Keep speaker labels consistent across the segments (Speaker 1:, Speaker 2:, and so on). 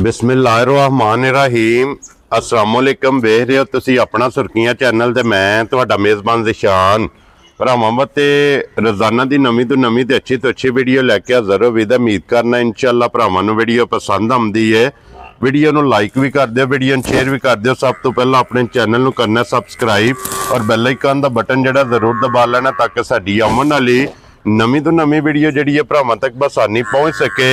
Speaker 1: बिस्मिल्लाहिर्रहमानिर्रहीम अस्सलामुअलैकुम वेख रहे हो तुसी अपना सुर्खियां चैनल ते मैं तुहाडा मेज़बान ज़िशान भरावां वास्ते रोज़ाना की नवीं तो अच्छी वीडियो लैके हाज़र हो। उम्मीद करना इंशाअल्लाह भरावां नूं वीडियो पसंद आउंदी है। वीडियो नूं लाइक भी कर दिओ, वीडियो नूं शेयर भी कर दिओ। सब तो पहला अपने चैनल नूं करना सबसक्राइब और बैल आइकन दा बटन जिहड़ा जरूर दबा लेना ताकि साडी आउण वाली नवीं तो नवीं वीडियो जिहड़ी है भरावां तक बसानी पहुँच सके।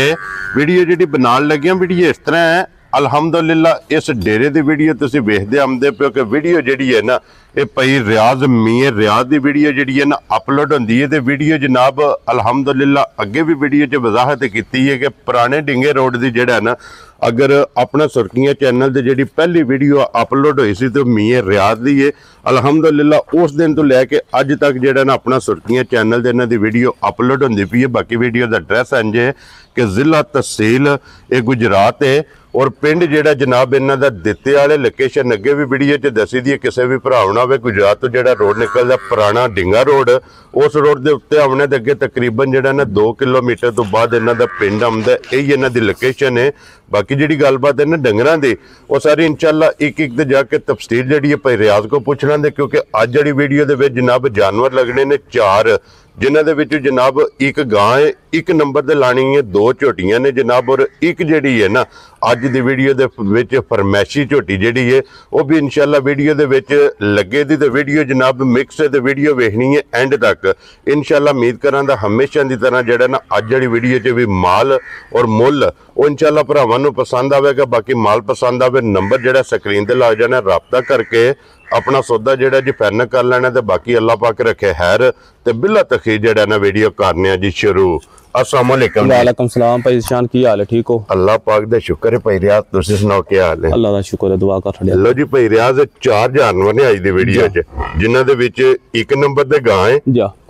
Speaker 1: वीडियो जिहड़ी बनाउण लगियां वीडियो इस तरह है। अलहमदुलिल्लाह इस डेरे की वीडियो तुसीं वेखदे आंदे पिओ कि वीडियो जिहड़ी है ना ये पई रियाज मियां रियाज की वीडियो जिहड़ी है ना अपलोड होंदी है। तो वीडियो जनाब अलहमदुलिल्लाह अगे भी वीडियो च वजाहत की है कि पुराने डिंगे रोड की जिहड़ा ना अगर अपना सुर्खियां चैनल की जिहड़ी पहली वीडियो अपलोड हुई सी तो मियां रियाज की है। अलहमदुलिल्लाह उस दिन तो लैके अज तक जिहड़ा ना अपना सुर्खियां चैनल दे इन्हां दी वीडियो अपलोड होंदी पई है। बाकी वीडियो का एड्रैस इंज है कि जिला तहसील ये गुजरात है और पिंड जिहड़ा जनाब इन्हां दा दित्ते वाले लोकेशन अगे भी वीडियो च दसी दी है। किसी भी भरा होवे गुजरात तो जिहड़ा रोड निकलदा पुराना डिंगा रोड उस रोड के उत्ते आने के अगे तकरीबन जिहड़ा ना 2 किलोमीटर तो बाद इन्हां दा पिंड आउंदा है। यही इन्हां दी लोकेशन है। बाकी जिहड़ी गलबात है ना डंगरां दी वो सारी इंशाअल्लाह एक ते जाके तफसील जिहड़ी है भाई रियाज को पुछ लांदे क्योंकि अज जिहड़ी वीडियो दे विच जनाब जानवर लगने ने 4 जिन्हां दे विच जनाब एक गां है, एक नंबर ते लानी है, 2 झोटियां ने जनाब और एक जिहड़ी है ना अज दी वीडियो दे विच फरमैशी झोटी जिहड़ी है वो भी इंशाअल्लाह वीडियो दे विच लगे दी। तो वीडियो जनाब मिक्स है तो वीडियो वेखनी है एंड तक इंशाअल्लाह। उम्मीद करांगा हमेशा की तरह जिहड़ा ना अज जिहड़ी वीडियो च भी माल और मुल वो इंशाअल्लाह भरावां नूं पसंद आवेगा। बाकी माल पसंद आवे नंबर जिहड़ा स्क्रीन ते लग जाना राबता करके अपना सौदा जिहड़ा जी फाइनल कर लेना। तो बाकी अल्लाह पाक रखे खैर ते बिला तखीर जिहड़ा ना वीडियो करने जी शुरू। अस्सलाम वालेकुम।
Speaker 2: वालेकुम सलाम भाई ज़िशान की हाल है? ठीक हो?
Speaker 1: अल्लाह पाक दा शुक्र है। भाई रियाज तुसीं सुनाओ क्या हाल है?
Speaker 2: अल्लाह दा शुक्र है, दुआ कर लिया।
Speaker 1: लो जी भाई रियाज 4 जानवर ने अज दी वीडियो च जिन्हां दे विच एक नंबर ते गां है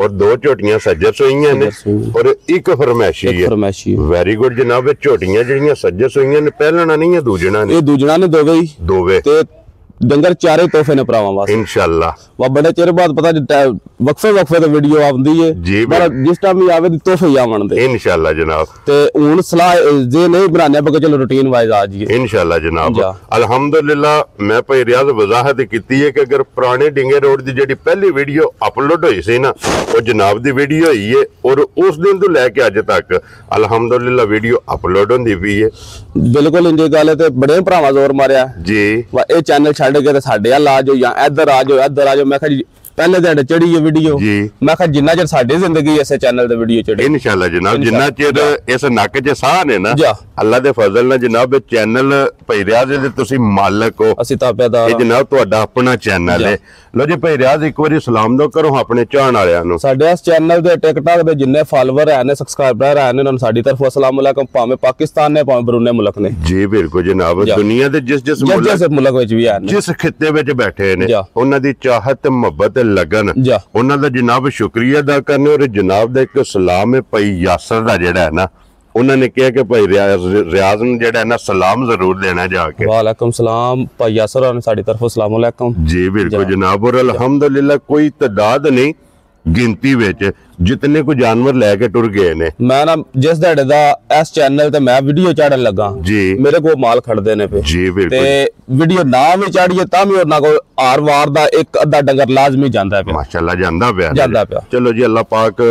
Speaker 1: और 2 झोटियां सज्जर सोईयां ने और एक फरमैशी है। वेरी गुड जनाब। झोटियां जिहड़ियां सज्जर सोईयां ने पहलना नहीं है दूजना ने?
Speaker 2: ये दूजना ने दोवे ते डंगर चारे तोहफे ने भरावां वास्ते इंशाअल्लाह। वा बड़े चेर बाद पता वक्फे तो वीडियो आउंदी है जी पर जिस टाइम भी आवे तोहफे ही आवन दे इंशाअल्लाह जनाब। ते हुन सलाह जे नहीं बनाने बगे चलो रूटीन वाइज आ जाइए इंशाअल्लाह जनाब।
Speaker 1: अल्हम्दुलिल्लाह मैं भाई रियाज वजाहत कीती है कि अगर पुराने डिंगे रोड दी जेडी पहली वीडियो अपलोड हुई सी ना वो जनाब दी वीडियो हुई है और उस दिन तो लैके अज तक अल्हम्दुलिल्लाह वीडियो अपलोड होंदी पई है।
Speaker 2: बिल्कुल इंजे गल है। ते बड़े भरावां जोर मारिया जी वा ए चैनल छड्ड के साडे आ ला जाओ या इधर आ जाओ। मैं जी पहले दिन चढ़ी है वीडियो मैं जिन्ना चिर साडी जिंदगी इस चैनल ते वीडियो चढ़ी
Speaker 1: इंशाअल्लाह जनाब। जिन्ना चिर इस नक च साह ने ना अल्लाह दे फजल नाल जनाब चैनल भाई रियाज दे तुसी मालिक हो असीं ताबेदार ये जनाब तुहाडा अपना चैनल है। लो जी भाई रियाज एक बारी सलाम दो करो अपने चाहण वालियां नु।
Speaker 2: साडे इस चैनल दे टिकटॉक दे जिन्ने फॉलोवर है ने सब्सक्राइबर है ने उन्हां साडी तरफ अस्सलाम वालेकुम भावें पाकिस्तान ने भावें ब्रुने मुल्क ने जी बिल्कुल जनाब। दुनिया दे जिस मुल्क विच भी है जिस खित्ते विच बैठे ने उन्हां दी चाहत मुहब्बत लगन उन्हां दा जनाब शुक्रिया अदा करने और जनाब दा एक सलाम है भाई यासर दा जिहड़ा है ना उन्होंने कहा कि भाई रियाज नूं जिहड़ा है ना सलाम जरूर देना जाके। वालेकुम सलाम भाई यासर और साडी तरफ अस्सलाम वालेकुम जी
Speaker 1: बिल्कुल जनाब। और अल्हम्दुलिल्लाह कोई तादाद नहीं गिनती विच जितने को जानवर लैके टुर गए ने।
Speaker 2: मैं ना जिस दिहाड़े दा इस चैनल ते मैं वीडियो चाढ़न लगा जी मेरे को माल खड़दे ने पे जी बिल्कुल ते वीडियो ना भी चाड़िए तां भी उन्हां को हर वार दा एक अद्धा डंगर लाजमी जांदा पे माशाअल्लाह जांदा पे। चलो जी अल्लाह पाक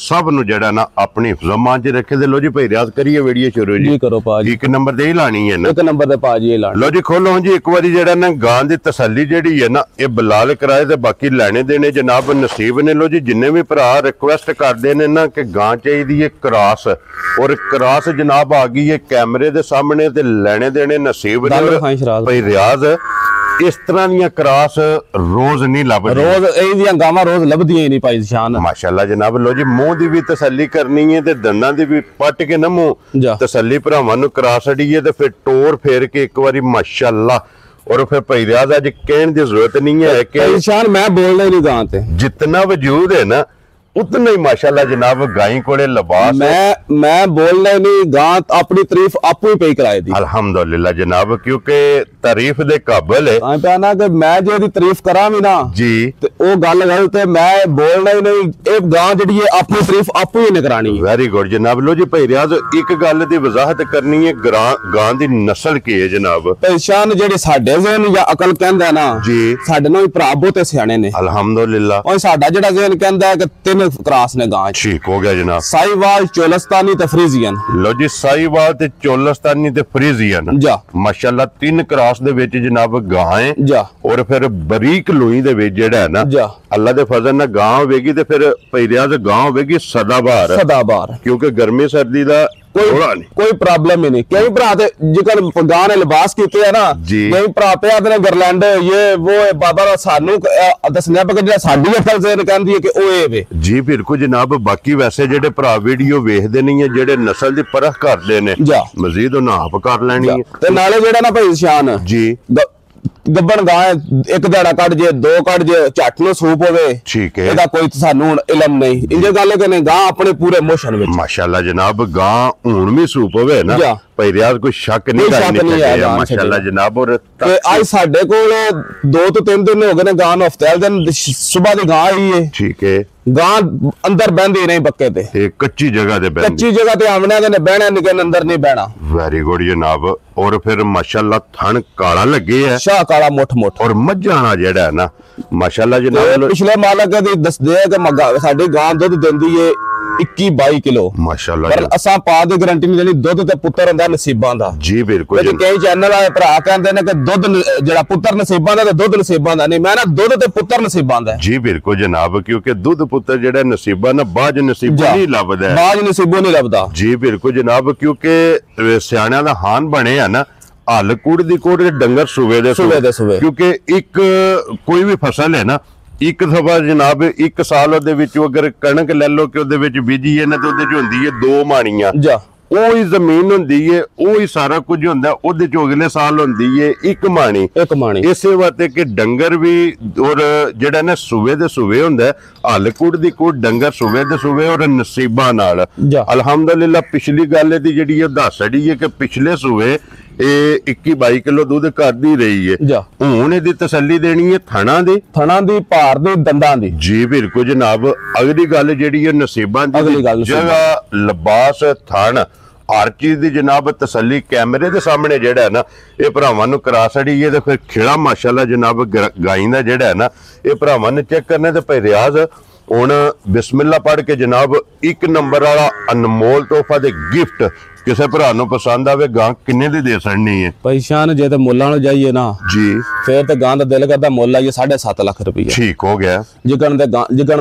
Speaker 2: सब नु जेड़ा ना अपनी हिफ्ज़-ए-मान च रखे दे। लो जी भाई रियाज करिए वीडियो शुरू जी करो पाजी। एक नंबर ते ही लानी है ना? एक नंबर ते पाजी ही लानी। लो जी खोलो जी एक बारी जेड़ा ना गां दी तसल्ली जेड़ी है ना ये बलाल कराए ते बाकी लेने देने जनाब नसीब ने। लो जी जिन्ने भी भरा रिक्वेस्ट करते हैं ना कि गां चाहिए है क्रॉस और क्रॉस जनाब आ गई है कैमरे दे सामने ते लेने देने नसीब भाई रियाज। इस तरह दी क्रॉस रोज नहीं लभदी रोज इहदियां गावां रोज लभदियां ही नहीं भाई ज़िशान माशाअल्लाह जनाब। लो जी मुंह दी भी तसल्ली करनी है ते दंदां दी भी पट के ना मुंह तसल्ली भरावां नूं करा छड़ी है ते फिर टोर फेर के एक बारी माशाअल्लाह। और फिर भाई रियाज अज कहने की जरूरत नहीं है कि ज़िशान मैं बोलना ही नहीं गां ते जितना वजूद है ना
Speaker 1: उतना ही माशाल्लाह जनाब गाय कोले लिबास
Speaker 2: मैं बोलना नहीं, गां अपनी तारीफ आपू ही पे कराए दी
Speaker 1: अल्हम्दुलिल्लाह जनाब, क्योंकि तारीफ दे काबिल है।
Speaker 2: हां पे ना कि मैं जे दी तारीफ करा भी ना जी ते ओ गल गलत है, मैं बोलना ही नहीं। ए गां जड़ी है अपनी तारीफ आपू ही करानी है।
Speaker 1: वेरी गुड जनाब। लो जी भाई रियाज एक गल दी वजाहत करनी है, गां दी नस्ल की है जनाब?
Speaker 2: पहचान जेडे साडे ज़हन या अकल कहंदा ना जी, साडे नाल भरा बहुते सियाणे ने
Speaker 1: अल्हम्दुलिल्लाह।
Speaker 2: और साडा जेड़ा ज़हन कहंदा है कि 3 क्रॉस ने गां।
Speaker 1: ठीक हो गया जनाब।
Speaker 2: साहिवाल, चोलस्तानी ते फ्रीजियन।
Speaker 1: लो जी साहिवाल ते चोलस्तानी ते फ्रीजियन जा माशाल्लाह 3 क्रॉस दे विच जनाब गां है जा, और फिर बरीक लोई दे विच जेड़ा है ना जा अल्लाह दे फजल नाल गां होवेगी ते फिर भाई रियाज गां होवेगी सदाबहार, क्योंकि गर्मी सर्दी दा कोई प्रॉब्लम ही नहीं। कई भरा ते जिकन गां ने लिबास कीते है ना जी, कई भरा पे आदने गरलैंड ये वो बाबा सानू दसने पे जेड़ा साडी अकल से कहंदी है कि ओ ए वे जी। बिल्कुल जनाब। बाकी वैसे जेडे भरा वीडियो वेखदे नहीं है, जेडे नस्ल दी परख करदे ने जा मजीद उन्हां आप कर लेनी है। ते नाले जेड़ा ना भाई शान जी गब्बन गां एक दाड़ा कट जे 2 कट जे झट नु सूप होवे, ठीक है, एदा कोई सानू इलम नहीं। इंजे गल है कि गां अपने पूरे मोशन विच माशाल्लाह जनाब गां हुन भी सूप होवे ना भाई रियाज कोई शक नहीं है माशाल्लाह जनाब। और आज साडे कोल 2 तो 3 दिन हो गए ने गां नु हफ्ते दिन सुबह दी गां आई है, ठीक है। गां अंदर बहंदी नहीं पक्के ते, एक कच्ची जगह ते बहंदी, कच्ची जगह ते आमने दे बहना निकल अंदर नहीं बहना। वेरी गुड जनाब। और फिर माशाल्लाह थन काला लगे है, शाह काला मुठ और मज्जाना जेड़ा है ना माशाल्लाह जनाब। पिछले मालक दी दसदे कि साडी गां दुध देंदी है 21-22 किलो माशाल्लाह, पर असा पा दे गारंटी नहीं देनी। दुध ते पुत्तर हुंदा नसीबां दा जी। बिल्कुल। ते कई चैनल वाले भरा कहंदे ने कि दुध जेड़ा पुत्तर नसीबां दा ते दुध नसीबां दा नहीं। मैं ना दुध ते पुत्तर नसीबां दा जी। बिल्कुल जनाब, क्योंकि दुध पुत्तर जेड़ा नसीबां ना बाज नसीबों नहीं लभदा, बाज नसीबों नहीं लभदा जी। बिल्कुल जनाब, क्योंकि सियाणियां दा हान बने है ना हल कूड़ दी कूड़ डंगर सुवे दे सुवे, क्योंकि एक कोई भी फसल है ना एक दफा जनाब एक साल ओदे विच अगर कणक ले लो कि ओदे विच बीजी है ना तो ओदे च हुंदी है 2 माणियां जा, ओही जमीन हुंदी है, ओही सारा कुछ हुंदा, ओदे च अगले साल हुंदी है 1 माणी। इसे वास्ते कि डंगर भी और जेड़ा ना सुवे दे सुवे हुंदा, हल कूड़ दी कूड़ डंगर सुवे दे सुवे और नसीबां नाल अल्हम्दुलिल्लाह। पिछली गल दी जेड़ी दस छड़ी है कि पिछले सुवे 21-22 किलो दूध कर दी रही है, हुण इहदी तसल्ली देनी है थणा दी भार दे दंदां दी जी। बिल्कुल जनाब। अगली गल जेड़ी है नसीबां दी जगह लिबास थण हर चीज दी जनाब तसल्ली कैमरे दे सामने जेड़ा है ना ये भरावां नूं करा छड़ी है। ते फिर खिड़ा माशाल्लाह जनाब गाई दा जेड़ा है ना ये भरावां ने चेक करने ते भाई रियाज हुण बिस्मिल्लाह पढ़ के जनाब 1 नंबर वाला अनमोल तोहफा दे गिफ्ट किसी भरा नूं पसंद आवे गां किन्ने दी दे छड़नी है? पहचान जे ते मुल्लां नु जाइए ना जी फिर ते गां दा दिल करदा मुल्ल आइए 7.5 लाख रुपया। ठीक हो गया। जिकन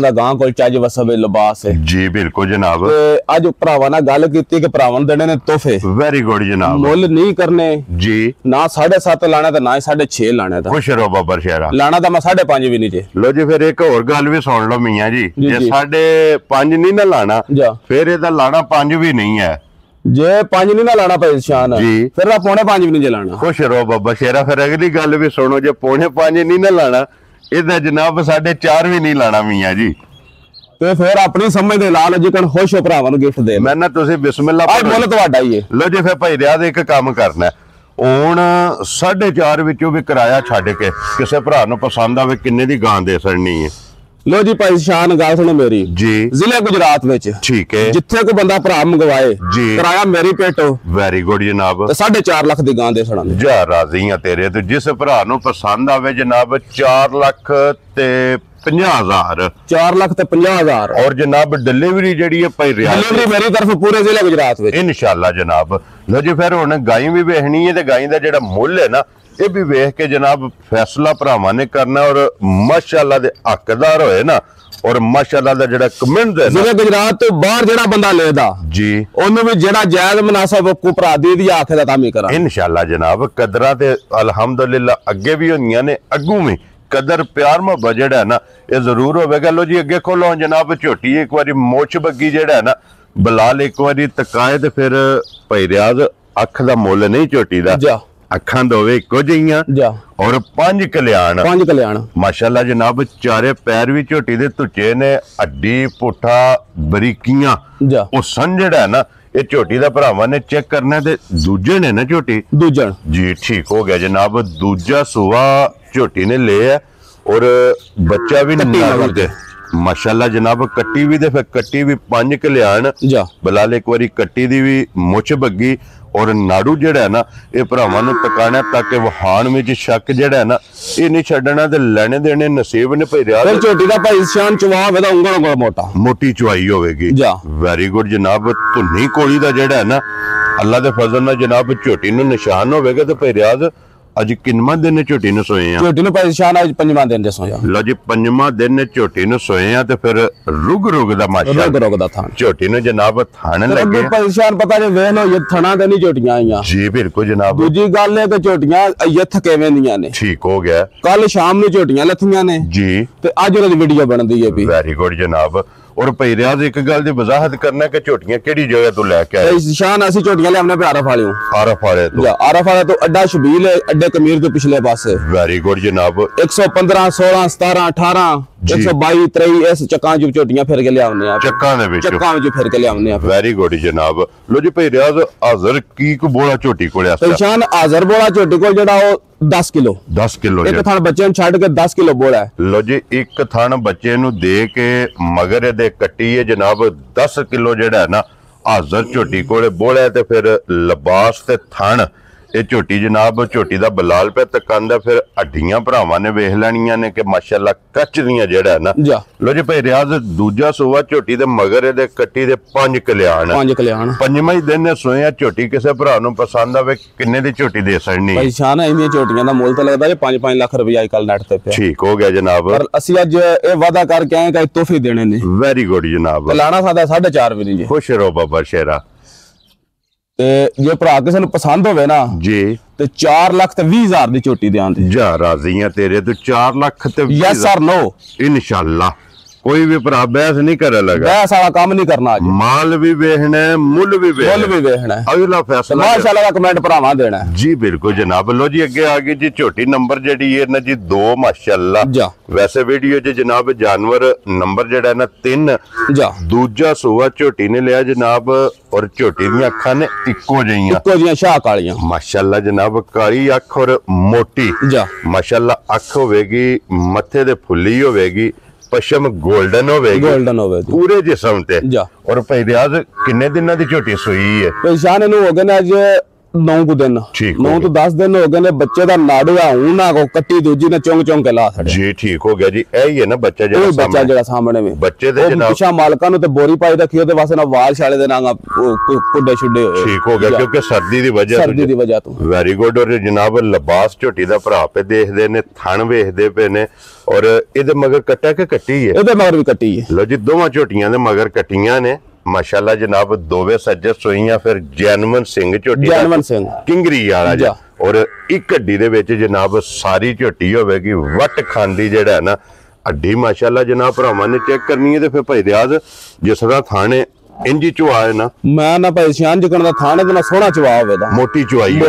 Speaker 1: दा गां कोल चज वसवे लिबास है जी। बिल्कुल जनाब। ते अज भरावां नाल गल कीती कि भरावां नूं देने ने तोहफे। वेरी गुड जनाब। मुल्ल नहीं करने जी, ना 7.5 लाना ते ना 6.5 लाना ता। खुश रहो बाबर शहरा। लाना ता मैं 5.5 भी नहीं जे। लो जी फिर एक और गल भी सुन लो मियां जी, जे 5.5 नहीं ना लाना फिर एदा लाना 5 भी नहीं है। जे 5 नहीं ना लाना परेशान जी, फिर 4.5 भी नहीं लाना। खुश रहो बाबा शेरा। फिर अगली गल भी सुनो, जे 4.5 नहीं ना लाना इहदा जनाब 4.5 भी नहीं लाना मियां जी। ते फिर अपनी समझ दे ला लो जिकन खुश हो भरावां नूं गिफ्ट दे। मैं ना तुसीं बिस्मिल्लाह आज मुल्ल तुहाडा ही है। लो जी फिर भाई रियाज एक काम करना हुण 4.5 विचों भी किराया छड्ड के किसी भरा नूं पसंद आवे किन्ने दी गां दे छड़नी है। लो जी भाई शान गल सुनो मेरी जी। जिले गुजरात विच ठीक है जिथे कोई बंदा भरा मंगवाए जी किराया मेरी पेटो। वेरी गुड जनाब। 4.5 लाख दी गां दे छड़ां जा राजी हां तेरे ते जिस भरा नूं पसंद आवे जनाब 4 लाख ते 50,000 4 लाख ते 50,000 और जनाब डिलीवरी जेड़ी है भाई डिलीवरी मेरी तरफ पूरे जिले गुजरात विच इंशाअल्लाह जनाब। लो जी फिर हुण गाई भी वेखनी है ते गाई दा जेड़ा मुੱਲ है ना ये भी वेख के जनाब फैसला भरावां ने करना और माशाअल्लाह दे हकदार होए ना और माशाअल्लाह दा जेड़ा कमेंट दे जिले गुजरात तो बाहर जेड़ा बंदा लेदा जी ओनू भी जेड़ा जायज मुनासिब को भरा दे दी आखे दा तामी करा इंशाअल्लाह जनाब। कदरां ते अल्हम्दुलिल्लाह अगे भी होंदियां ने अग्गू में कदर प्यार मोहब्बत जेड़ा है ना ये जरूर होवेगा। लो जी अगे खोलो जनाब झोटी एक बारी मोच बग्गी जेड़ा है ना बलाल एक बारी तकाए ते फिर भाई रियाज अख दा मुੱਲ नहीं झोटी दा ਅੱਖਾਂ ਦੋਵੇਂ ਇੱਕੋ ਜਿਹੀਆਂ
Speaker 2: ਜਾ
Speaker 1: ਔਰ 5 ਕਲਿਆਣ ਮਾਸ਼ਾਅੱਲਾ ਜਨਾਬ। ਚਾਰੇ ਪੈਰ ਵੀ ਝੋਟੀ ਦੇ ਧੁੱਚੇ ਨੇ, ਹੱਡੀ ਪੁੱਠਾ ਬਰੀਕੀਆਂ ਉਹ ਜਿਹੜਾ ਨਾ ਇਹ ਝੋਟੀ ਦਾ ਭਰਾਵਾਂ ਨੇ ਚੈੱਕ ਕਰਨਾ ਤੇ ਦੂਜੇ ਨੇ ਨਾ ਝੋਟੀ
Speaker 2: ਦੂਜਣ
Speaker 1: ਜੀ ਠੀਕ ਹੋ ਗਿਆ ਜਨਾਬ। ਦੂਜਾ ਸੂਆ ਝੋਟੀ ਨੇ ਲਿਆ ਔਰ ਬੱਚਾ ਵੀ ਨਾਲ ਦੇ ਮਾਸ਼ਾਅੱਲਾ ਜਨਾਬ। ਕੱਟੀ ਵੀ ਤੇ ਫਿਰ ਕੱਟੀ ਵੀ 5 ਕਲਿਆਣ ਬਲਾਲ ਇੱਕ ਵਾਰੀ ਕੱਟੀ ਦੀ ਵੀ ਮੁੱਛ ਬੱਗੀ ਔਰ ਨਾੜੂ ਜਿਹੜਾ ਨਾ ਇਹ ਭਰਾਵਾਂ ਨੂੰ ਟਿਕਾਣਾ ਤੱਕ ਵਹਾਣ ਵਿੱਚ ਸ਼ੱਕ ਜਿਹੜਾ ਨਾ ਇਹ ਨਹੀਂ ਛੱਡਣਾ ਤੇ ਲੈਣੇ ਦੇਣੇ ਨਸੀਬ ਨੇ ਭਈ ਰਿਆ।
Speaker 2: ਝੋਟੀ ਦਾ ਭਾਈ ਸ਼ਾਨ ਚਵਾ ਵੇ ਦਾ ਉਂਗਲ ਮੋਟਾ ਮੋਟੀ
Speaker 1: ਚੁਆਈ ਹੋਵੇਗੀ। ਵੈਰੀ ਗੁੱਡ ਜਨਾਬ। ਧੁੰਨੀ ਕੋਲੀ ਦਾ ਜਿਹੜਾ ਨਾ ਅੱਲਾ ਦੇ ਫਜ਼ਲ ਨਾਲ ਜਨਾਬ ਝੋਟੀ ਨੂੰ ਨਿਸ਼ਾਨ ਹੋਵੇਗਾ ਤੇ ਭਈ ਰਿਆਜ਼ ਅੱਜ ਕਿੰਨਵਾਂ ਦਿਨ ਝੋਟੀ ਨੂੰ ਸੋਏ ਆ? ਝੋਟੀ ਨੂੰ ਪਰੇਸ਼ਾਨ ਅੱਜ 5ਵਾਂ ਦਿਨ ਦੇ ਸੋਇਆ। ਲਓ ਜੀ 5ਵਾਂ ਦਿਨ ਝੋਟੀ ਨੂੰ ਸੋਏ ਆ ਤੇ ਫਿਰ ਰੁਗ ਦਾ ਮਾਸ਼ਾਅੱਲਾ ਰੁਗ ਦਾ ਥਾਣ ਝੋਟੀ ਨੂੰ ਜਨਾਬ ਥਾਣ ਲੱਗੇ
Speaker 2: ਪਰੇਸ਼ਾਨ ਪਤਾ ਜੇ ਵੇਖ ਲਓ ਇਹ ਥਣਾ ਤੇ ਨਹੀਂ ਝੋਟੀਆਂ ਆਈਆਂ
Speaker 1: ਜੀ ਬਿਲਕੁਲ ਜਨਾਬ।
Speaker 2: ਦੂਜੀ ਗੱਲ ਹੈ ਕਿ ਝੋਟੀਆਂ ਅਯਥ ਕਿਵੇਂ ਦੀਆਂ ਨੇ
Speaker 1: ਠੀਕ ਹੋ ਗਿਆ।
Speaker 2: ਕੱਲ ਸ਼ਾਮ ਨੂੰ ਝੋਟੀਆਂ ਲੱਥੀਆਂ ਨੇ ਜੀ ਤੇ ਅੱਜ ਉਹਨਾਂ ਦੀ ਵੀਡੀਓ ਬਣਦੀ ਹੈ ਵੀ
Speaker 1: ਵੈਰੀ ਗੁੱਡ ਜਨਾਬ। और भई रियाज एक गल दी वजाहत करना कि झोटियां केड़ी जगह तो लेके आए?
Speaker 2: शान असि झोटियां ले हमने आरफ वाले
Speaker 1: तो
Speaker 2: आरफ वाले तो अड्डा शबील है अड्डे कमीर तो पिछले पासे।
Speaker 1: वेरी गुड जनाब।
Speaker 2: 115 16 17 18 122 23 इस चक्कां जो झोटियां फिर के ले आउने आ
Speaker 1: चक्कां दे विच
Speaker 2: फिर के ले आउने आ।
Speaker 1: वेरी गुड जनाब। लो जी भई रियाज हाजिर की को बोला झोटी कोले आस्ता
Speaker 2: शान हाजिर बोला झोटी को जेड़ा ओ 10 किलो एक थान बच्चे छड़ के 10 किलो बोला है।
Speaker 1: लो जी एक थान बच्चे नु दे के मगर दे कट्टी है जनाब 10 किलो जेड़ा है ना हाजिर झोटी कोले बोला है। ते फिर लिबास ते थान ਇਹ ਝੋਟੀ ਜਨਾਬ ਝੋਟੀ ਦਾ ਬਲਾਲ ਪੈ ਤਕਾਂਦਾ ਫਿਰ ਹੱਡੀਆਂ ਭਰਾਵਾਂ ਨੇ ਵੇਖ ਲੈਣੀਆਂ ਨੇ ਕਿ ਮਾਸ਼ਾਅੱਲਾ ਕੱਚ ਦੀਆਂ ਜਿਹੜਾ ਨਾ। ਲੋ ਜੀ ਭਾਈ ਰਿਆਜ਼ ਦੂਜਾ ਸੋਵਾ ਝੋਟੀ ਦੇ ਮਗਰ ਇਹਦੇ ਕੱਟੀ ਦੇ 5 ਕਲਿਆਣ ਪੰਜਵਾਂ ਹੀ ਦਿਨ ਨੇ ਸੋਇਆ। ਝੋਟੀ ਕਿਸੇ ਭਰਾ ਨੂੰ ਪਸੰਦ ਆਵੇ ਕਿੰਨੇ ਦੀ ਝੋਟੀ ਦੇ ਸਕਣੀ?
Speaker 2: ਭਾਈ ਸ਼ਾਨ ਇੰਨੀਆਂ ਝੋਟੀਆਂ ਦਾ ਮੁੱਲ ਤਾਂ ਲੱਗਦਾ ਜੇ 5-5 ਲੱਖ ਰੁਪਏ ਅੱਜ ਕੱਲ ਨੈਟ ਤੇ ਪਿਆ।
Speaker 1: ਠੀਕ ਹੋ ਗਿਆ ਜਨਾਬ।
Speaker 2: ਪਰ ਅਸੀਂ ਅੱਜ ਇਹ ਵਾਅਦਾ ਕਰਕੇ ਆਏ ਕਿ ਤੋਹਫੇ ਦੇਣੇ ਨੇ।
Speaker 1: ਵੈਰੀ ਗੁੱਡ ਜਨਾਬ।
Speaker 2: ਲਾਣਾ ਸਾਡਾ 4.5 ਵੀ ਨਹੀਂ ਜੀ।
Speaker 1: ਖੁਸ਼ ਰਹੋ ਬਾਬਾ ਸ਼ੇਰਾ।
Speaker 2: ਤੇ ਜੇ ਭਰਾ ਕਿਸੇ ਨੂੰ ਪਸੰਦ ਹੋਵੇ ਨਾ ਜੀ ਤੇ 4 ਲੱਖ ਤੇ 20 ਹਜ਼ਾਰ ਦੀ ਝੋਟੀ ਦੇ ਆਂਦੇ
Speaker 1: ਜਾ ਰਾਜ਼ੀਆਂ ਤੇਰੇ ਤੋਂ 4 ਲੱਖ ਤੇ
Speaker 2: ਯੈਸ ਸਰ ਨੋ
Speaker 1: ਇਨਸ਼ਾਅੱਲਾ। कोई भी भरा बहस नहीं करे लगा।
Speaker 2: बहस वाला काम नहीं करना आज।
Speaker 1: माल भी वेखना है मुल भी वेखना है। अगला फैसला
Speaker 2: माशाअल्लाह का कमेंट भरावा देना है जी।
Speaker 1: बिल्कुल जनाब। लो जी अगे आ गई जी छोटी नंबर जेडी है ना जी 2 माशाअल्लाह। वैसे वीडियो च जनाब जानवर नंबर जेड़ा है ना 3 दूजा सोआ छोटी ने लिया जनाब और छोटी दी अखां ने इक्को जिहियां
Speaker 2: शाह कालियां
Speaker 1: माशाअल्लाह जनाब। काली अख और मोटी माशाअल्लाह अख होवेगी मथे दे फुल्ली होवेगी पश्चिम गोल्डन होवेगी पूरे जिस्म ते। और भाई रियाज किन्ने दिनां दी झोटी सूई है?
Speaker 2: परेशान इनु हो गए ने आज 9 दिन 9 तो 10 दिन हो गए ने। बच्चे दा नाड़ू है हूं ना को कट्टी दूजी ने चोंग चोंग के ला छड़े जी। ठीक हो गया जी। यही है ना बच्चा जेड़ा सामने में बच्चे दे जनाब पिछा मालकां नु ते बोरी पाई रखी ओदे वास्ते ना वाल छाले दे नांगा कुड्डे छुड्डे होए। ठीक हो गया क्योंकि सर्दी दी वजह तो। Very good. और जनाब लिबास झोटी दा भरा पे देखदे ने थण वेखदे पे ने और इहदे मगर कट्टा के कट्टी है? इहदे मगर भी कट्टी है। लो जी दोवां झोटियां दे मगर कट्टियां ने माशाअल्लाह जनाब। दोवे सज्जे सोईयां फिर जैनवन सिंह झोटी किंगरी वाला और एक हड्डी दे विच जनाब सारी झोटी होवेगी वट खांदी जेड़ा ना हड्डी माशाअल्लाह जनाब भरावां ने चेक करनी है। ते फिर भाई रियाज जिस तरह थाने इंजी चुआ है ना मैं ना परेशान जिकन दा थाने दा सोहना चुआ होवे दा मोटी चुआई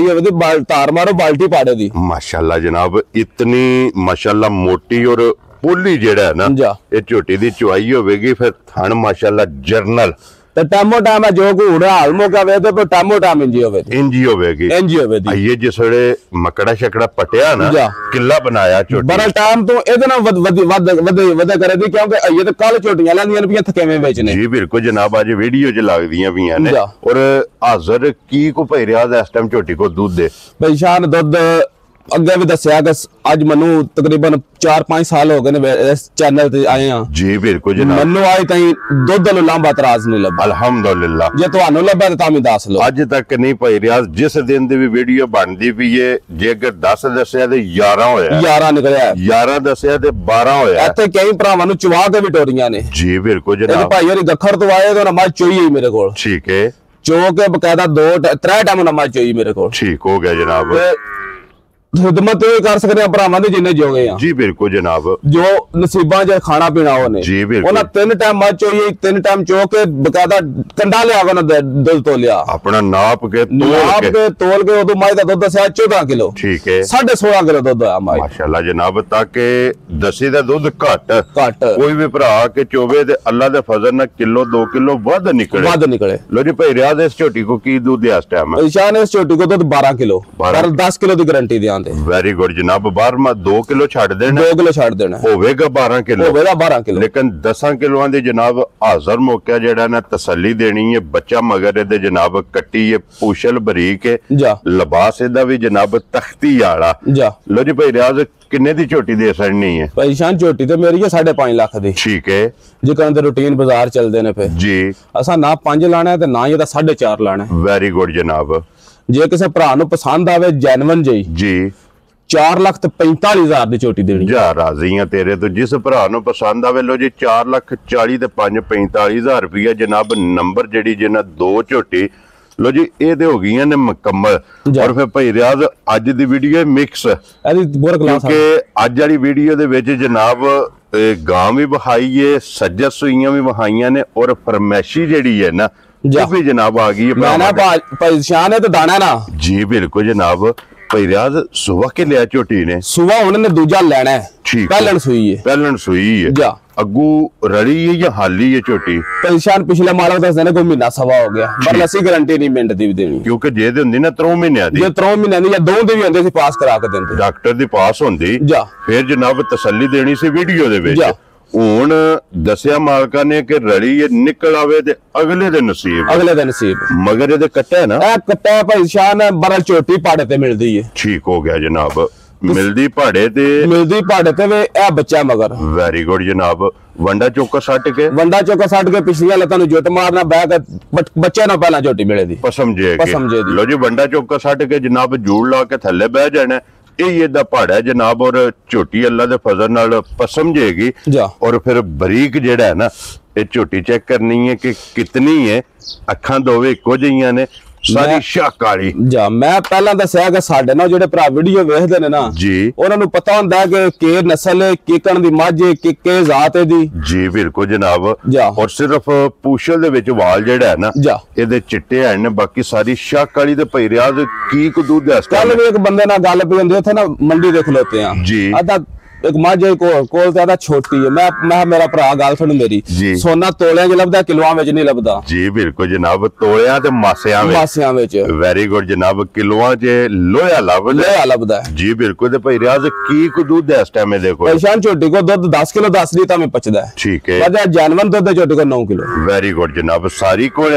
Speaker 2: होवे दी तार मारो बाल्टी पाड़े दी माशाअल्लाह जनाब। इतनी माशाअल्लाह मोटी और पोली जेड़ा है ना ये झोटी दी चुआई होवेगी फिर थन माशाअल्लाह जर्नल ते टाइमो टाइम जो को उड़ा हाल मौका वे ते टाइमो टाइम इंजी होवेगी ये जिसड़े मकड़ा शकड़ा पटिया ना किला बनाया झोटी बड़ा टाइम तो एदे ना वद करे दी क्योंकि ये तो कल झोटियां लैंदियां पियां थकेवे बेचने जी। बिल्कुल जनाब। आज वीडियो च लगदियां पियां ने और हाजिर की को भाई रियाज इस टाइम झोटी को दूध दे भाई शान दूध अगे भी दसिया कि अज मनु तकरीबन 4-5 साल हो गए इस चैनल ते आए हां जी। बिल्कुल जनाब। मनु आए ताई दुध नु लांबा तराज नहीं लब्बा अल्हम्दुलिल्लाह। जे तुहानू लब्बा ते तामी दस लो अज तक नहीं भाई रियाज जिस दिन दी भी वीडियो बनदी पई है जे अगर 10 दसिया ते 11 होया 11 निकलिया 11 दसिया ते 12 होया। इत्थे कई भरावां नु चवा के भी टोरियां ने जी। बिल्कुल जनाब। भाई होरी गखर तो आए तो नमाज चोई है मेरे कोल ठीक है चो के बकायदा 2-3 टाइम नमाज चोई मेरे कोल ठीक हो गया जनाब। ਖਿਦਮਤ ਇਹ ਕਰ ਸਕਦੇ ਆ ਭਰਾਵਾਂ ਦੇ ਜਿੰਨੇ ਜੋਗੇ ਆ
Speaker 1: ਜੀ ਬਿਲਕੁਲ ਜਨਾਬ
Speaker 2: ਜੋ ਨਸੀਬਾਂ 'ਚ ਖਾਣਾ ਪੀਣਾ ਉਹਨੇ
Speaker 1: ਜੀ ਬਿਲਕੁਲ
Speaker 2: ਉਹਨਾਂ 3 ਟਾਈਮ ਮੱਝ ਚੋਈ 3 ਟਾਈਮ ਚੋ ਕੇ ਬਕਾਇਦਾ ਕੰਡਾ ਲਿਆ ਉਹਨਾਂ ਦੁੱਧ ਤੋਲਿਆ
Speaker 1: ਆਪਣਾ ਨਾਪ ਕੇ
Speaker 2: ਤੋਲ ਕੇ ਉਦੋਂ ਮੱਝ ਦਾ ਦੁੱਧ ਦੱਸਿਆ 14 ਕਿਲੋ
Speaker 1: ਠੀਕ ਹੈ
Speaker 2: 16.5 ਕਿਲੋ ਦੁੱਧ ਆ ਮੱਝ
Speaker 1: ਮਾਸ਼ਾਅੱਲਾ ਜਨਾਬ ਤਾਂ ਕਿ ਦਸੇ ਦਾ ਦੁੱਧ ਘੱਟ ਕੋਈ ਵੀ ਭਰਾ ਕੇ ਚੋਵੇ ਤੇ ਅੱਲਾ ਦੇ ਫਜ਼ਲ ਨਾਲ ਕਿਲੋ 2 ਕਿਲੋ ਵੱਧ ਨਿਕਲੇ ਲੋ ਜੀ ਭਾਈ ਰਿਆਜ਼ ਇਸ ਝੋਟੀ ਕੋ ਕੀ ਦੁੱਧ ਹੈ ਇਸ ਟਾਈਮ
Speaker 2: ਇਸ਼ਾਨ ਇਸ ਝੋਟੀ ਕੋ ਦੁੱਧ 12 ਕਿਲੋ ਪਰ 10 ਕਿਲੋ ਦੀ ਗਾਰੰਟੀ ਦਿਆਂਦੇ
Speaker 1: ਵੈਰੀ ਗੁੱਡ ਜਨਾਬ 2 ਕਿਲੋ ਛੱਡ ਦੇਣਾ
Speaker 2: 2 ਕਿਲੋ ਛੱਡ ਦੇਣਾ
Speaker 1: ਹੋਵੇਗਾ 12 ਕਿਲੋ ਲੇਕਿਨ 10 ਕਿਲੋਆਂ ਦੇ ਜਨਾਬ ਹਾਜ਼ਰ ਮੌਕਾ ਜਿਹੜਾ ਨਾ ਤਸੱਲੀ ਦੇਣੀ ਹੈ ਬੱਚਾ ਮਗਰ ਇਹਦੇ ਜਨਾਬ ਕੱਟੀ ਹੈ ਪੂਸ਼ਲ ਬਰੀਕ ਹੈ ਲਿਬਾਸ ਇਹਦਾ ਵੀ ਜਨਾਬ ਤਖਤੀ ਵਾਲਾ ਲੋ ਜੀ ਭਾਈ ਰਿਆਜ਼ ਕਿੰਨੇ ਦੀ ਝੋਟੀ ਦੇ ਸੜਨੀ ਹੈ
Speaker 2: ਭਾਈ ਸ਼ਾਨ ਝੋਟੀ ਤੇ ਮੇਰੀ ਹੈ 5.5 ਲੱਖ ਦੀ
Speaker 1: ਠੀਕ ਹੈ
Speaker 2: ਜਿਕਾਂ ਦੇ ਰੂਟੀਨ ਬਾਜ਼ਾਰ ਚੱਲਦੇ ਨੇ ਫੇ ਜੀ ਅਸਾਂ ਨਾ 5 ਲਾਣਾ ਤੇ ਨਾ ਹੀ ਇਹਦਾ 4.5 ਲਾਣਾ
Speaker 1: ਵੈਰੀ ਗੁੱਡ ਜਨਾਬ
Speaker 2: ਜੇ ਕਿਸੇ ਭਰਾ ਨੂੰ ਪਸੰਦ ਆਵੇ ਜੈਨੂਇਨ ਜੀ 4 ਲੱਖ ਤੇ 45,000 ਦੀ ਝੋਟੀ ਦੇਣੀ
Speaker 1: ਜਾ ਰਾਜ਼ੀ ਆ ਤੇਰੇ ਤੋਂ ਜਿਸ ਭਰਾ ਨੂੰ ਪਸੰਦ ਆਵੇ ਲੋ ਜੀ 4 ਲੱਖ 40 ਤੇ 45,000 ਰੁਪਇਆ ਜਨਾਬ ਨੰਬਰ ਜਿਹੜੀ ਜਿਹਨਾਂ 2 ਝੋਟੀ ਲੋ ਜੀ ਇਹ ਤੇ ਹੋ ਗਈਆਂ ਨੇ ਮੁਕੰਮਲ ਔਰ ਫਿਰ ਭਾਈ ਰਿਆਜ਼ ਅੱਜ ਦੀ ਵੀਡੀਓ ਮਿਕਸ ਕਿਉਂਕਿ ਅੱਜ ਵਾਲੀ ਵੀਡੀਓ ਦੇ ਵਿੱਚ ਜਨਾਬ ਗਾਂ ਵੀ ਵਹਾਈ ਏ ਸੱਜਾ ਸੂਈਆਂ ਵੀ ਵਹਾਈਆਂ ਨੇ ਔਰ ਫਰਮੈਸ਼ੀ ਜਿਹੜੀ ਹੈ ਨਾ ਉਹ ਵੀ ਜਨਾਬ ਆ ਗਈ ਹੈ
Speaker 2: ਨਾ ਭਾਈ ਸ਼ਾਨ ਹੈ ਤੇ ਦਾਣਾ ਨਾ
Speaker 1: ਜੀ ਬਿਲਕੁਲ ਜਨਾਬ ਭਾਈ ਰਿਆਜ਼ ਸੁਬਹ ਕੇ ਲਿਆ ਝੋਟੀ ਨੇ
Speaker 2: ਸੁਬਹ ਉਹਨਾਂ ਨੇ ਦੂਜਾ ਲੈਣਾ ਹੈ ਪਹਿਲਣ ਸੂਈ ਹੈ
Speaker 1: ਅੱਗੂ ਰੜੀ ਹੈ ਜਾਂ ਹਾਲੀ ਹੈ ਝੋਟੀ
Speaker 2: ਪਰੇਸ਼ਾਨ ਪਿਛਲੇ ਮਾਲਕ ਦੱਸਦੇ ਨੇ ਕੋਈ ਮਹੀਨਾ ਸਵਾ ਹੋ ਗਿਆ ਪਰ ਅਸੀਂ ਗਾਰੰਟੀ ਨਹੀਂ ਮਿੰਟ ਦੀ ਵੀ ਦੇਣੀ
Speaker 1: ਕਿਉਂਕਿ ਜੇ ਦੇ ਹੁੰਦੀ ਨਾ 3 ਮਹੀਨਿਆਂ ਦੀ
Speaker 2: ਜੇ 3 ਮਹੀਨਿਆਂ ਦੀ ਜਾਂ 2 ਦੀ ਵੀ ਹੁੰਦੀ ਸੀ ਪਾਸ ਕਰਾ ਕੇ ਦਿੰਦੇ
Speaker 1: ਡਾਕਟਰ ਦੀ ਪਾਸ ਹੁੰਦੀ ਫਿਰ ਜਨਾਬ ਤਸੱਲੀ ਦੇਣੀ ਸੀ ਵੀਡੀਓ ਦੇ ਵਿੱਚ ਹੁਣ ਦੱਸਿਆ ਮਾਲਕਾਂ ਨੇ ਕਿ ਰੜੀ ਨਿਕਲ ਆਵੇ ਤੇ ਅਗਲੇ ਦੇ ਨਸੀਬ ਮਗਰ ਇਹਦੇ ਕੱਟਿਆ ਨਾ
Speaker 2: ਇਹ ਕੱਟਿਆ ਭਾਈ ਸ਼ਾਨ ਬਰਲ ਝੋਟੀ ਪਾੜੇ ਤੇ ਮਿਲਦੀ ਹੈ
Speaker 1: ਠੀਕ ਹੋ ਗਿਆ ਜਨਾਬ ਮਿਲਦੀ ਪਾੜੇ ਤੇ
Speaker 2: ਵੇ ਇਹ ਬੱਚਾ ਮਗਰ
Speaker 1: ਵੈਰੀ ਗੁੱਡ ਜਨਾਬ ਵੰਡਾ ਚੋਕਾ ਸੱਟ ਕੇ
Speaker 2: ਪਿਛਲੀਆਂ ਲੱਤਾਂ ਨੂੰ ਜੁੱਟ ਮਾਰਨਾ ਬੈ ਕੇ ਬੱਚੇ ਨਾਲ ਪਹਿਲਾਂ ਝੋਟੀ ਮਿਲੇ ਦੀ
Speaker 1: ਪਸਮ ਜੇ ਲੋ ਜੀ ਵੰਡਾ ਚੋਕਾ ਸੱਟ ਕੇ ਜਨਾਬ ਜੂੜ ਲਾ ਕੇ ਥੱਲੇ ਬਹਿ ਜਾਣਾ ਇਹ ਇਹਦਾ ਪਹਾੜਾ ਜਨਾਬ ਔਰ ਝੋਟੀ ਅੱਲਾ ਦੇ ਫਜ਼ਲ ਨਾਲ ਪਸਮ ਜੇਗੀ ਔਰ ਫਿਰ ਬਰੀਕ ਜਿਹੜਾ ਹੈ ਨਾ ਇਹ ਝੋਟੀ ਚੈੱਕ ਕਰਨੀ ਹੈ ਕਿ ਕਿਤਨੀ ਹੈ ਅੱਖਾਂ ਦੋਵੇਂ ਇੱਕੋ ਜਿਹੀਆਂ ਨੇ ਸਾਰੀ ਸ਼ੱਕ ਵਾਲੀ
Speaker 2: ਮੈਂ ਪਹਿਲਾਂ ਦੱਸਿਆ ਕਿ ਸਾਡੇ ਨਾਲ ਜਿਹੜੇ ਭਰਾ ਵੀਡੀਓ ਵੇਖਦੇ ਨੇ ਨਾ ਉਹਨਾਂ ਨੂੰ ਪਤਾ ਹੁੰਦਾ ਕਿ ਕੀ ਨਸਲ ਕਿਕਣ ਦੀ ਮੱਝ ਕਿ ਜ਼ਾਤ ਇਹਦੀ
Speaker 1: ਜੀ ਬਿਲਕੁਲ ਜਨਾਬ ਔਰ ਸਿਰਫ ਪੂਛਲ ਦੇ ਵਿੱਚ ਵਾਲ ਜਿਹੜਾ ਹੈ ਨਾ ਇਹਦੇ ਚਿੱਟੇ ਹਨ ਬਾਕੀ ਸਾਰੀ ਸ਼ੱਕ ਵਾਲੀ ਤੇ ਭਾਈ ਰਿਆਜ਼ ਕੀ ਕੁ ਦੁੱਧ ਹੈ
Speaker 2: ਕੱਲ ਵੀ ਇੱਕ ਬੰਦੇ ਨਾਲ ਗੱਲ ਪਈ ਹੁੰਦੀ ਉੱਥੇ ਨਾ ਮੰਡੀ ਦੇ ਖਲੋਤੇ ਆ ਆਦਾ ਇੱਕ ਮੱਝ ਕੋਲ ਤੇ ਆਦਾ ਛੋਟੀ ਹੈ ਮੈਂ ਮੇਰਾ ਭਰਾ ਗੱਲ ਸੁਣ ਮੇਰੀ ਸੋਨਾ ਤੋਲਿਆਂ 'ਚ ਲੱਭਦਾ ਕਿਲੋਆਂ ਵਿੱਚ ਨਹੀਂ ਲੱਭਦਾ
Speaker 1: ਜੀ ਬਿਲਕੁਲ ਜਨਾਬ ਤੋਲਿਆਂ ਤੇ ਮਾਸਿਆਂ ਵਿੱਚ ਵੈਰੀ ਗੁੱਡ ਜਨਾਬ ਕਿਲੋਆਂ 'ਚ ਲੋਹਾ ਲੱਭਦਾ ਜੀ ਬਿਲਕੁਲ ਤੇ ਭਾਈ ਰਿਆਜ਼ ਕੀ ਕੁ ਦੁੱਧ ਹੈ ਇਸ ਟਾਈਮ ਇਹਦੇ ਕੋਲ
Speaker 2: ਪਰੇਸ਼ਾਨ ਝੋਟੀ ਕੋ ਦੁੱਧ 10 ਕਿਲੋ 10 ਲੀਟਰ में ਪਚਦਾ
Speaker 1: ਠੀਕ ਹੈ
Speaker 2: ਵਜਾ ਜੈਨੂਇਨ ਦੁੱਧ ਹੈ ਝੋਟੀ ਕੋ 9 ਕਿਲੋ
Speaker 1: ਵੈਰੀ ਗੁੱਡ ਜਨਾਬ ਸਾਰੀ ਕੋਲ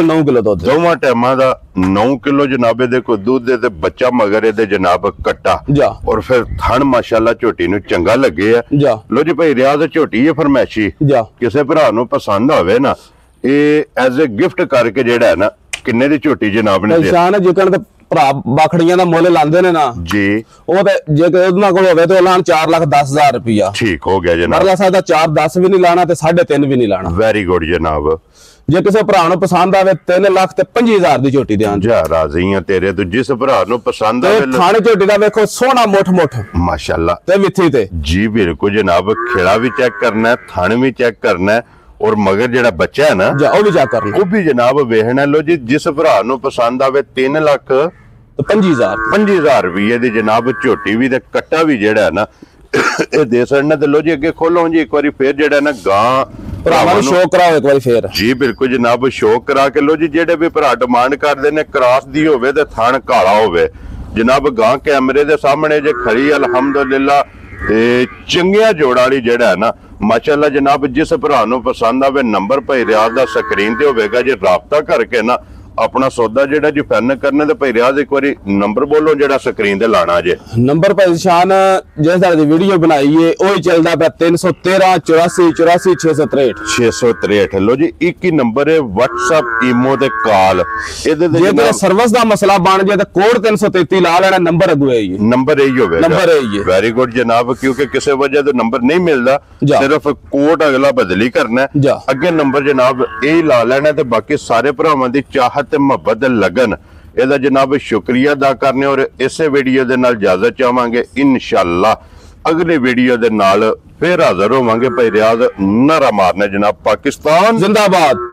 Speaker 2: 9 ਕਿਲੋ ਦੁੱਧ
Speaker 1: ਦੋਵਾਂ ਟਾਈਮਾਂ ਦਾ 9 ਕਿਲੋ ਜਨਾਬ ਇਹਦੇ ਕੋਲ ਦੁੱਧ ਤੇ ਬੱਚਾ ਮਗਰ ਇਹਦੇ ਜਨਾਬ ਕੱਟਾ ਔਰ ਫਿਰ ਥਣ ਮਾਸ਼ਾਅੱਲਾ ਝੋਟੀ ਨੂੰ ਚੰਗਾ ਲੱਗੇ ਆ ਲੋ ਜੀ ਭਾਈ ਰਿਆਜ਼ ਝੋਟੀ ਹੈ ਫਰਮੈਸ਼ੀ ਕਿਸੇ ਭਰਾ ਨੂੰ ਪਸੰਦ ਹੋਵੇ ਨਾ ਇਹ ਐਜ਼ ਅ ਗਿਫਟ ਕਰਕੇ ਜਿਹੜਾ ਹੈ ਨਾ ਕਿੰਨੇ ਦੀ ਝੋਟੀ ਜਨਾਬ ਨੇ
Speaker 2: ਨਿਸ਼ਾਨ ਜਿਕਣ ਤੇ ਭਰਾ ਬਾਖੜੀਆਂ ਦਾ ਮੁੱਲ ਲਾਂਦੇ ਨੇ ਨਾ
Speaker 1: ਜੀ
Speaker 2: ਉਹ ਤੇ ਜੇ ਉਹਨਾਂ ਕੋਲ ਹੋਵੇ ਤੇ ਉਹ ਲਾਣ 4,10,000 ਰੁਪਇਆ
Speaker 1: ਠੀਕ ਹੋ ਗਿਆ ਜਨਾਬ
Speaker 2: ਮਰਲਾ ਸਾਹਿਬ ਦਾ 4,10 ਵੀ ਨਹੀਂ ਲਾਣਾ ਤੇ 3.5 ਵੀ ਨਹੀਂ ਲਾਣਾ
Speaker 1: ਵੈਰੀ ਗੁੱਡ ਜਨਾਬ
Speaker 2: ਜੇ ਕਿਸੇ ਭਰਾ ਨੂੰ ਪਸੰਦ ਆਵੇ 3 ਲੱਖ ਤੇ 25,000 ਦੀ ਝੋਟੀ ਦੇਾਂ
Speaker 1: ਜਾ ਰਾਜ਼ੀ ਆ ਤੇਰੇ ਤੋਂ ਜਿਸ ਭਰਾ ਨੂੰ ਪਸੰਦ ਆਵੇ
Speaker 2: ਥਾਣੇ ਝੋਟੀ ਦਾ ਵੇਖੋ ਸੋਹਣਾ ਮੁੱਠ
Speaker 1: ਮਾਸ਼ਾਅੱਲਾ
Speaker 2: ਤੇ ਵਿੱਥੀ ਤੇ
Speaker 1: ਜੀ ਬਿਲਕੁਲ ਜਨਾਬ ਖੇੜਾ ਵੀ ਚੈੱਕ ਕਰਨਾ ਥਣ ਵੀ ਚੈੱਕ ਕਰਨਾ ਔਰ ਮਗਰ ਜਿਹੜਾ ਬੱਚਾ ਹੈ ਨਾ
Speaker 2: ਉਹ ਵੀ ਚੈੱਕ ਕਰਨਾ
Speaker 1: ਉਹ ਵੀ ਜਨਾਬ ਵੇਖਣਾ ਲੋ ਜੀ ਜਿਸ ਭਰਾ ਨੂੰ ਪਸੰਦ ਆਵੇ 3 ਲੱਖ 25,000 ਰੁਪਏ ਦੀ ਜਨਾਬ ਝੋਟੀ ਵੀ ਤੇ ਕੱਟਾ ਵੀ ਜਿਹੜਾ ਹੈ ਨਾ ਇਹ ਦੇ ਸਕਣਾ ਤੇ ਲੋ ਜੀ ਅੱਗੇ ਖੋਲੋ ਜੀ ਇੱਕ ਵਾਰੀ ਫੇਰ ਜਿਹੜਾ ਨਾ ਗਾਂ
Speaker 2: ਭਰਾਵਾਂ ਨੂੰ ਸ਼ੋਅ ਕਰਾਓ ਇੱਕ ਵਾਰੀ ਫੇਰ
Speaker 1: ਜੀ ਬਿਲਕੁਲ ਜਨਾਬ ਸ਼ੋਅ ਕਰਾ ਕੇ ਲੋ ਜੀ ਜਿਹੜੇ ਵੀ ਭਰਾ ਡਿਮਾਂਡ ਕਰਦੇ ਨੇ ਕ੍ਰਾਸ ਦੀ ਹੋਵੇ ਤੇ ਥਣ ਕਾਲਾ ਹੋਵੇ ਜਨਾਬ ਗਾਂ ਕੈਮਰੇ ਦੇ ਸਾਹਮਣੇ ਜੇ ਖੜੀ ਅਲਹਮਦੁਲਿਲਾ ਤੇ ਚੰਗਿਆ ਜੋੜਾ ਵਾਲੀ ਜਿਹੜਾ ਹੈ ਨਾ ਮਾਸ਼ਾਅੱਲਾ ਜਨਾਬ ਜਿਸ ਭਰਾ ਨੂੰ ਪਸੰਦ ਆਵੇ ਨੰਬਰ ਭਾਈ ਰਿਆਜ਼ ਦਾ ਸਕਰੀਨ ਤੇ ਹੋਵੇਗਾ ਜੇ ਰਾਬਤਾ ਕਰਕੇ ਨਾ ਆਪਣਾ ਸੌਦਾ ਜਿਹੜਾ ਜੀ ਫੈਨ ਕਰਨੇ ਤੇ ਭਾਈ ਰਿਆਜ਼ ਇੱਕ ਵਾਰੀ ਨੰਬਰ ਬੋਲੋ ਜਿਹੜਾ ਸਕਰੀਨ ਤੇ ਲਾਣਾ ਜੇ
Speaker 2: ਨੰਬਰ ਭਾਈ ਸ਼ਾਨ ਜਿਸ ਤਰ੍ਹਾਂ ਦੀ ਵੀਡੀਓ ਬਣਾਈ ਏ ਉਹ ਹੀ ਚੱਲਦਾ ਪਿਆ 313 84 663
Speaker 1: ਲੋ ਜੀ ਇੱਕ ਹੀ ਨੰਬਰ ਹੈ WhatsApp ਈਮੋ ਤੇ ਕਾਲ ਇਹਦੇ ਤੇ
Speaker 2: ਜੇ ਸਰਵਿਸ ਦਾ ਮਸਲਾ ਬਣ ਜਾਏ ਤਾਂ ਕੋਡ 333 ਲਾ ਲੈਣਾ ਨੰਬਰ ਅਗੂ ਹੈ
Speaker 1: ਨੰਬਰ ਇਹੀ ਹੋਵੇਗਾ ਵੈਰੀ ਗੁੱਡ ਜਨਾਬ ਕਿਉਂਕਿ ਕਿਸੇ ਵਜ੍ਹਾ ਤੋਂ ਨੰਬਰ ਨਹੀਂ ਮਿਲਦਾ ਸਿਰਫ ਕੋਡ ਅਗਲਾ ਬਦਲੀ ਕਰਨਾ ਅੱਗੇ ਨੰਬਰ ਜਨਾਬ ਇਹ ਲਾ ਲੈਣਾ ਤੇ ਬਾਕੀ ਸਾਰੇ ਭਰਾਵਾਂ ਦੀ ਚਾਹਤ ਤੇ ਮੁਹੱਬਤ ਲਗਨ ਇਹਦਾ ਜਨਾਬ ਸ਼ੁਕਰੀਆ ਅਦਾ ਕਰਨੇ ਔਰ ਇਸੇ ਵੀਡੀਓ ਦੇ ਨਾਲ ਇਜਾਜ਼ਤ ਚਾਹਾਂਗੇ। ਇਨਸ਼ਾਅੱਲਾ ਅਗਲੇ ਵੀਡੀਓ ਦੇ ਨਾਲ ਫਿਰ ਹਾਜ਼ਰ ਹੋਵਾਂਗੇ। ਭਾਈ ਰਿਆਜ਼ ਨਾਰਾ ਮਾਰਨੇ ਜਨਾਬ, ਪਾਕਿਸਤਾਨ
Speaker 2: ਜ਼ਿੰਦਾਬਾਦ।